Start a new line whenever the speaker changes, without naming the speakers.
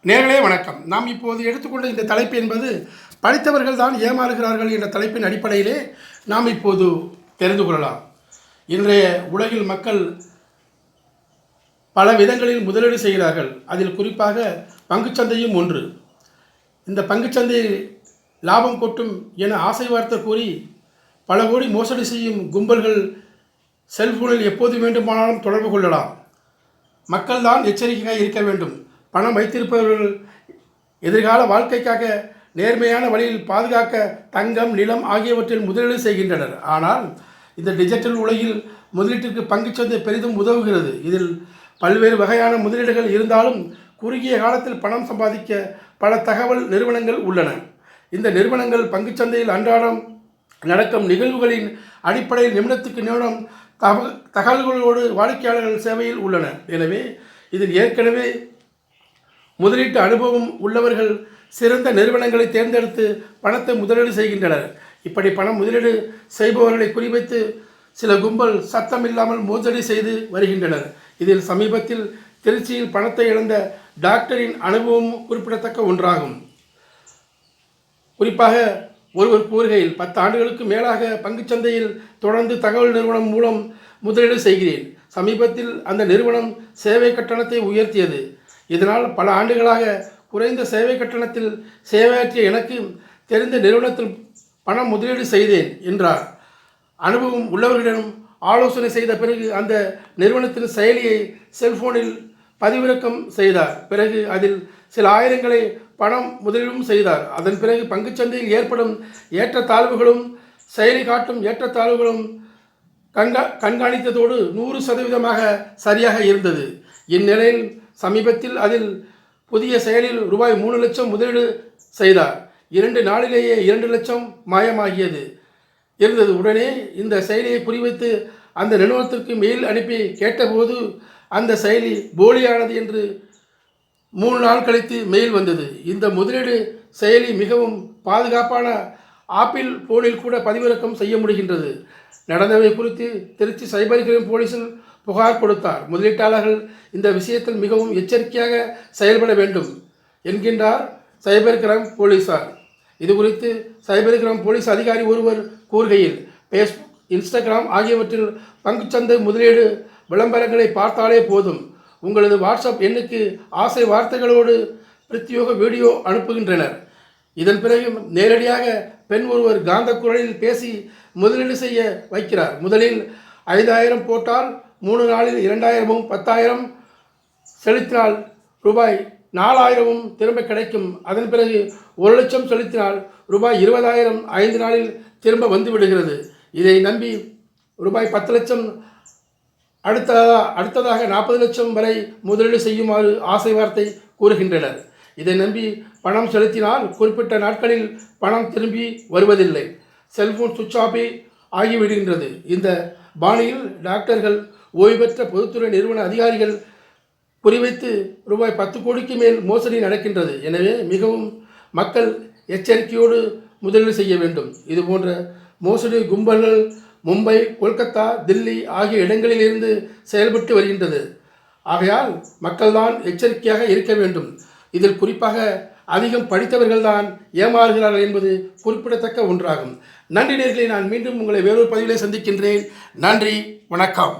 நேர்களே வணக்கம். நாம் இப்போது எடுத்துக்கொண்ட இந்த தலைப்பு என்பது படித்தவர்கள் தான் ஏமாறுகிறார்கள் என்ற தலைப்பின் அடிப்படையிலே நாம் இப்போது தெரிந்து கொள்ளலாம். இன்றைய உலகில் மக்கள் பல விதங்களில் முதலீடு செய்கிறார்கள். அதில் குறிப்பாக பங்குச்சந்தையும் ஒன்று. இந்த பங்குச்சந்தையில் லாபம் கொட்டும் என ஆசை வார்த்தை கூறி பல கோடி மோசடி செய்யும் கும்பல்கள் செல்போனில் எப்போது வேண்டுமானாலும் தொடர்பு கொள்ளலாம். மக்கள் தான் எச்சரிக்கையாக இருக்க வேண்டும். பணம் வைத்திருப்பவர்கள் எதிர்கால வாழ்க்கைக்காக நேர்மையான வழியில் பாதுகாக்க தங்கம், நிலம் ஆகியவற்றில் முதலீடு செய்கின்றனர். ஆனால் இந்த டிஜிட்டல் உலகில் முதலீட்டிற்கு பங்குச்சந்தை பெரிதும் உதவுகிறது. இதில் பல்வேறு வகையான முதலீடுகள் இருந்தாலும் குறுகிய காலத்தில் பணம் சம்பாதிக்க பல தகவல் நிறுவனங்கள் உள்ளன. இந்த நிறுவனங்கள் பங்குச்சந்தையில் அன்றாடம் நடக்கும் நிகழ்வுகளின் அடிப்படையில் நிமிடத்துக்கு நிமிடம் தகவல்களோடு வாடிக்கையாளர்கள் சேவையில் உள்ளன. எனவே இதில் ஏற்கனவே முதலீட்டு அனுபவம் உள்ளவர்கள் சிறந்த நிறுவனங்களை தேர்ந்தெடுத்து பணத்தை முதலீடு செய்கின்றனர். இப்படி பணம் முதலீடு செய்பவர்களை குறிவைத்து சில கும்பல் சத்தம் இல்லாமல் மோசடி செய்து வருகின்றனர். இதில் சமீபத்தில் திருச்சியில் பணத்தை இழந்த டாக்டரின் அனுபவம் குறிப்பிடத்தக்க ஒன்றாகும். குறிப்பாக ஒருவர் கூறுகையில் 10 ஆண்டுகளுக்கு மேலாக பங்குச்சந்தையில் தொடர்ந்து தகவல் நிறுவனம் மூலம் முதலீடு செய்கிறேன். சமீபத்தில் அந்த நிறுவனம் சேவை கட்டணத்தை உயர்த்தியது. இதனால் பல ஆண்டுகளாக குறைந்த சேவை கட்டணத்தில் சேவையாற்றிய எனக்கு தெரிந்த நிறுவனத்தில் பணம் முதலீடு செய்தேன் என்றார். அனுபவம் உள்ளவர்களிடம் ஆலோசனை செய்த பிறகு அந்த நிறுவனத்தின் செயலியை செல்போனில் பதிவிறக்கம் செய்தார். பிறகு அதில் சில ஆயிரங்களை பணம் முதலீடும் செய்தார். அதன் பிறகு பங்குச்சந்தையில் ஏற்படும் ஏற்றத்தாழ்வுகளும் செயலி காட்டும் ஏற்றத்தாழ்வுகளும் கண்காணித்ததோடு 100% சரியாக இருந்தது. இந்நிலையில் சமீபத்தில் அதில் புதிய செயலில் ரூபாய் 3 லட்சம் முதலீடு செய்தார். 2 நாளிலேயே 2 லட்சம் மாயமாகியது இருந்தது. உடனே இந்த செயலியை குறிவைத்து அந்த நிறுவனத்திற்கு மெயில் அனுப்பி கேட்டபோது அந்த செயலி போலியானது என்று 3 நாள் கழித்து மெயில் வந்தது. இந்த முதலீடு செயலி மிகவும் பாதுகாப்பான ஆப்பிள் போனில் கூட பதிவிறக்கம் செய்ய முடிகின்றது. நடந்தவை குறித்து திருச்சி சைபர் கிரைம் போலீஸில் புகார் கொடுத்தார். முதலீட்டாளர்கள் இந்த விஷயத்தில் மிகவும் எச்சரிக்கையாக செயல்பட வேண்டும் என்கின்றார் சைபர் கிரைம் போலீசார். இது குறித்து சைபர் கிரைம் போலீஸ் அதிகாரி ஒருவர் கூறுகையில், ஃபேஸ்புக், இன்ஸ்டாகிராம் ஆகியவற்றில் பங்குச்சந்தை முதலீடு விளம்பரங்களை பார்த்தாலே போதும். உங்களது வாட்ஸ்அப் எண்ணுக்கு ஆசை வார்த்தைகளோடு பிரத்யேக வீடியோ அனுப்புகின்றனர். இதன் பிறகு நேரடியாக பெண் ஒருவர் காந்த குரலில் பேசி முதலீடு செய்ய வைக்கிறார். முதலில் 5000 போட்டால் 3 நாளில் 2000, 10,000 செலுத்தினால் ரூபாய் 4000 திரும்ப கிடைக்கும். அதன் பிறகு 1 லட்சம் செலுத்தினால் ரூபாய் 20,000 5 நாளில் திரும்ப வந்து விடுகிறது. இதை நம்பி ரூபாய் 10 லட்சம் அடுத்ததாக 40 லட்சம் வரை முதலீடு செய்யுமாறு ஆசை வார்த்தை கூறுகின்றனர். இதை நம்பி பணம் செலுத்தினால் குறிப்பிட்ட நாட்களில் பணம் திரும்பி வருவதில்லை. செல்போன் சுவிட்ச் ஆஃபே ஆகிவிடுகின்றது. இந்த பாணியில் டாக்டர்கள், ஓய்வு பெற்ற பொதுத்துறை நிறுவன அதிகாரிகள் குறிவைத்து ரூபாய் 10 கோடிக்கு மேல் மோசடி நடக்கின்றது. எனவே மிகவும் மக்கள் எச்சரிக்கையோடு முதலீடு செய்ய வேண்டும். இதுபோன்ற மோசடி கும்பல்கள் மும்பை, கொல்கத்தா, தில்லி ஆகிய இடங்களில் இருந்து செயல்பட்டு வருகின்றது. ஆகையால் மக்கள்தான் எச்சரிக்கையாக இருக்க வேண்டும். இதில் குறிப்பாக அதிகம் படித்தவர்கள்தான் ஏமாறுகிறார்கள் என்பது குறிப்பிடத்தக்க ஒன்றாகும். நன்றி நேயர்களே. நான் மீண்டும் உங்களை வேறொரு பதிவிலே சந்திக்கின்றேன். நன்றி, வணக்கம்.